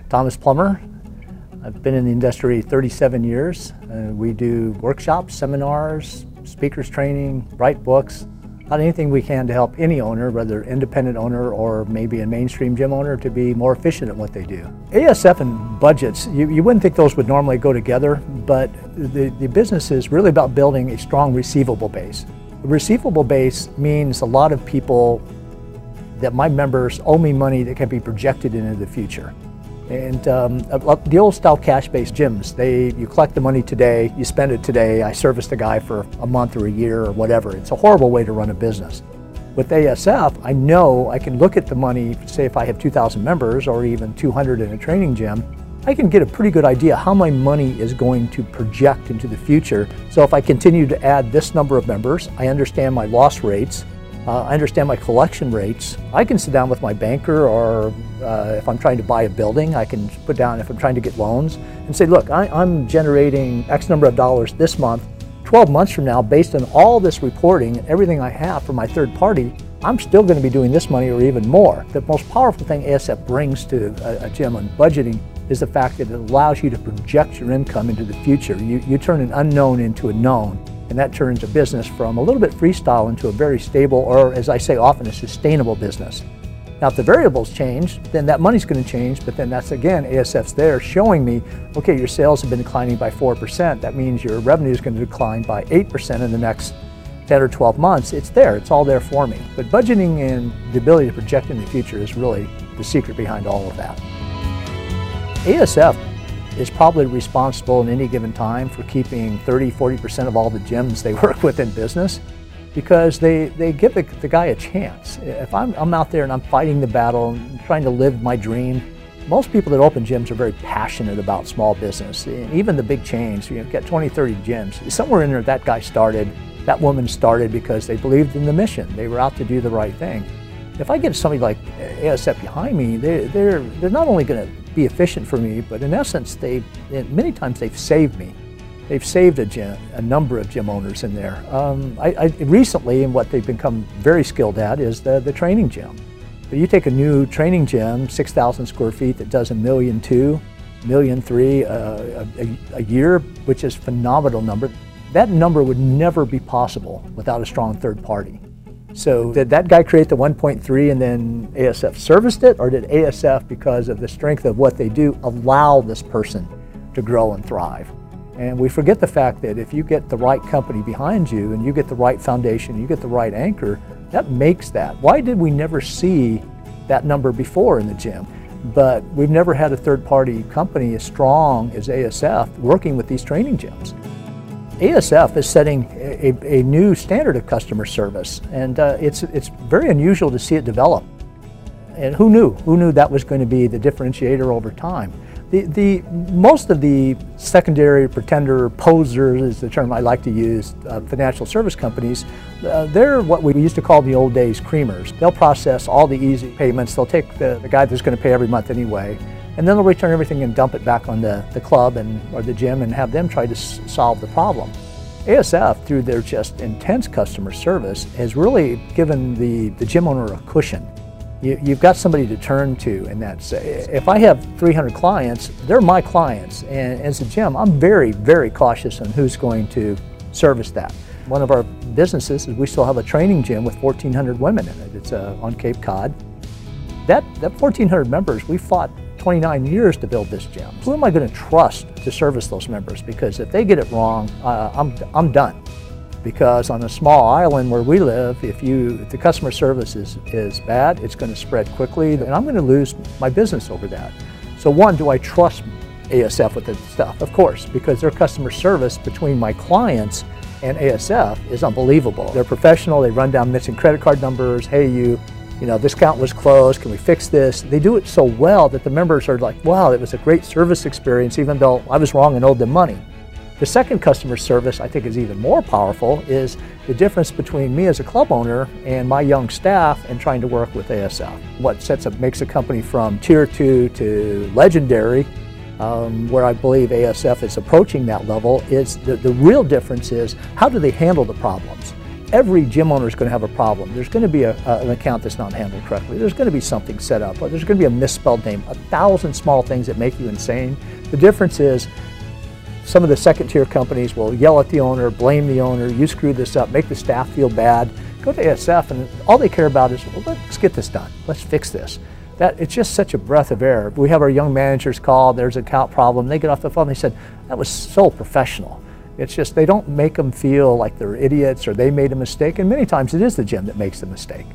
Thomas Plummer. I've been in the industry 37 years. We do workshops, seminars, speakers training, write books, about anything we can to help any owner, whether independent owner or maybe a mainstream gym owner, to be more efficient at what they do. ASF and budgets, you wouldn't think those would normally go together, but the business is really about building a strong receivable base. A receivable base means a lot of people that my members owe me money that can be projected into the future. And the old style cash-based gyms, you collect the money today, you spend it today, I service the guy for a month or a year or whatever. It's a horrible way to run a business. With ASF, I know I can look at the money, say if I have 2,000 members or even 200 in a training gym, I can get a pretty good idea how my money is going to project into the future. So if I continue to add this number of members, I understand my loss rates, I understand my collection rates. I can sit down with my banker, or if I'm trying to buy a building, I can put down, if I'm trying to get loans, and say, look, I'm generating X number of dollars this month. 12 months from now, based on all this reporting and everything I have from my third party, I'm still going to be doing this money or even more. The most powerful thing ASF brings to a gym on budgeting is the fact that it allows you to project your income into the future. You turn an unknown into a known. And that turns a business from a little bit freestyle into a very stable, or as I say often, a sustainable business. Now if the variables change, then that money's going to change, but then that's again, ASF's there showing me, okay, your sales have been declining by 4%. That means your revenue is going to decline by 8% in the next 10 or 12 months. It's there, it's all there for me. But budgeting and the ability to project in the future is really the secret behind all of that. ASF is probably responsible in any given time for keeping 30–40% of all the gyms they work with in business, because they give the guy a chance. If I'm out there and I'm fighting the battle and trying to live my dream, most people that open gyms are very passionate about small business. And even the big chains, you get 20–30 gyms. Somewhere in there that guy started, that woman started because they believed in the mission. They were out to do the right thing. If I get somebody like ASF behind me, they're not only going to be efficient for me, but in essence, many times they've saved me. They've saved a number of gym owners in there. Recently, and what they've become very skilled at is the training gym. But you take a new training gym, 6,000 square feet, that does $1.2 million, $1.3 million a year, which is a phenomenal number. That number would never be possible without a strong third party. So did that guy create the 1.3 and then ASF serviced it, or did ASF, because of the strength of what they do, allow this person to grow and thrive? And we forget the fact that if you get the right company behind you and you get the right foundation, you get the right anchor, that makes that. Why did we never see that number before in the gym? But we've never had a third-party company as strong as ASF working with these training gyms. ASF is setting a new standard of customer service, and it's very unusual to see it develop. And who knew that was going to be the differentiator over time? Most of the secondary pretender posers is the term I like to use, financial service companies, they're what we used to call in the old days creamers. They'll process all the easy payments, they'll take the guy that's going to pay every month anyway, and then they'll return everything and dump it back on the club or the gym and have them try to solve the problem. ASF, through their just intense customer service, has really given the gym owner a cushion. You've got somebody to turn to, and that's, if I have 300 clients, they're my clients, and as a gym, I'm very, very cautious on who's going to service that. One of our businesses is we still have a training gym with 1,400 women in it. It's on Cape Cod. That 1,400 members, we fought 29 years to build this gym. Who am I going to trust to service those members? Because if they get it wrong, I'm done. Because on a small island where we live, if the customer service is bad, it's going to spread quickly, and I'm going to lose my business over that. So one, do I trust ASF with this stuff? Of course, because their customer service between my clients and ASF is unbelievable. They're professional, they run down missing credit card numbers, hey, this account was closed, can we fix this? They do it so well that the members are like, wow, it was a great service experience even though I was wrong and owed them money. The second customer service I think is even more powerful is the difference between me as a club owner and my young staff and trying to work with ASF. What makes a company from tier 2 to legendary, where I believe ASF is approaching that level, is the real difference is how do they handle the problems. every gym owner is going to have a problem. There's going to be an account that's not handled correctly. There's going to be something set up, or there's going to be a misspelled name, 1,000 small things that make you insane. The difference is some of the second-tier companies will yell at the owner, blame the owner, you screwed this up, make the staff feel bad. Go to ASF and all they care about is, well, let's get this done. Let's fix this. It's just such a breath of air. We have our young managers call, there's an account problem, they get off the phone, they said, that was so professional. It's just they don't make them feel like they're idiots or they made a mistake, and many times it is the gym that makes the mistake.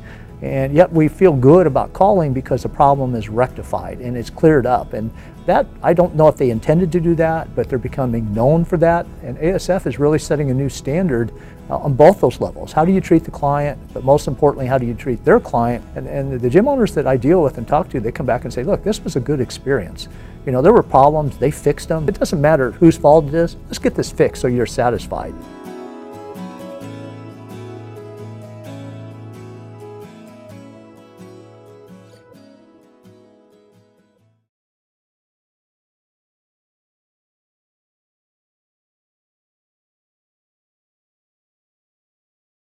And yet we feel good about calling because the problem is rectified and it's cleared up. And that, I don't know if they intended to do that, but they're becoming known for that. And ASF is really setting a new standard on both those levels. How do you treat the client, but most importantly, how do you treat their client? And the gym owners that I deal with and talk to, they come back and say, look, this was a good experience. You know, there were problems, they fixed them. It doesn't matter whose fault it is, let's get this fixed so you're satisfied.